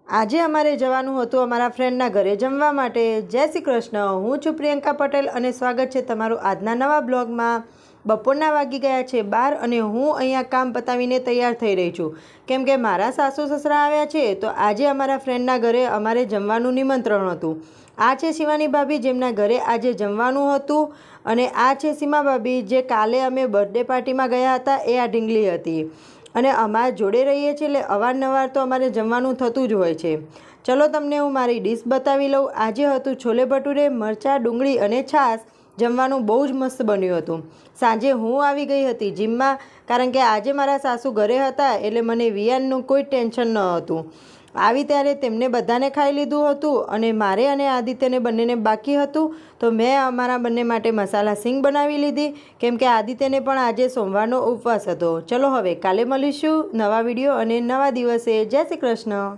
આજે અમારે જવાનું હતું અમારા ફ્રેન્ડના ઘરે જમવા માટે। જય શ્રી કૃષ્ણ, હું છું પ્રિયંકા પટેલ અને સ્વાગત છે તમારું આજના નવા બ્લોગમાં। બપોરના વાગી ગયા છે 12 અને હું અહીંયા કામ પતાવીને તૈયાર થઈ રહી છું, કેમ કે મારા સાસુ સસરા આવ્યા છે તો આજે અમારા ફ્રેન્ડના ઘરે અમારે જમવાનું નિમંત્રણ હતું। આ છે શિવાની ભાભી, જેમના ઘરે આજે જમવાનું હતું, અને આ છે સીમા ભાભી, જે કાલે અમે બર્થડે પાર્ટીમાં ગયા હતા એ આ ઢીંગલી હતી। અને અમારા જોડે રહીએ છીએ એટલે અવારનવાર તો અમારે જમવાનું થતું જ હોય છે। ચલો તમને હું મારી ડીશ બતાવી લઉં। આજે હતું છોલે ભટુરે, મરચાં, ડુંગળી અને છાશ। જમવાનું બહુ જ મસ્ત બન્યું હતું। સાંજે હું આવી ગઈ હતી જીમમાં, કારણ કે આજે મારા સાસુ ઘરે હતા એટલે મને વિયાનનું કોઈ ટેન્શન ન હતું। આવી ત્યારે તેમને બધાને ખાઈ લીધું હતું અને મારે અને આદિત્યને બંનેને બાકી હતું, તો મેં અમારા બંને માટે મસાલા સિંગ બનાવી લીધી, કેમ કે આદિત્યને પણ આજે સોમવારનો ઉપવાસ હતો। ચલો હવે કાલે મળીશું નવા વિડીયો અને નવા દિવસે। જય શ્રી કૃષ્ણ।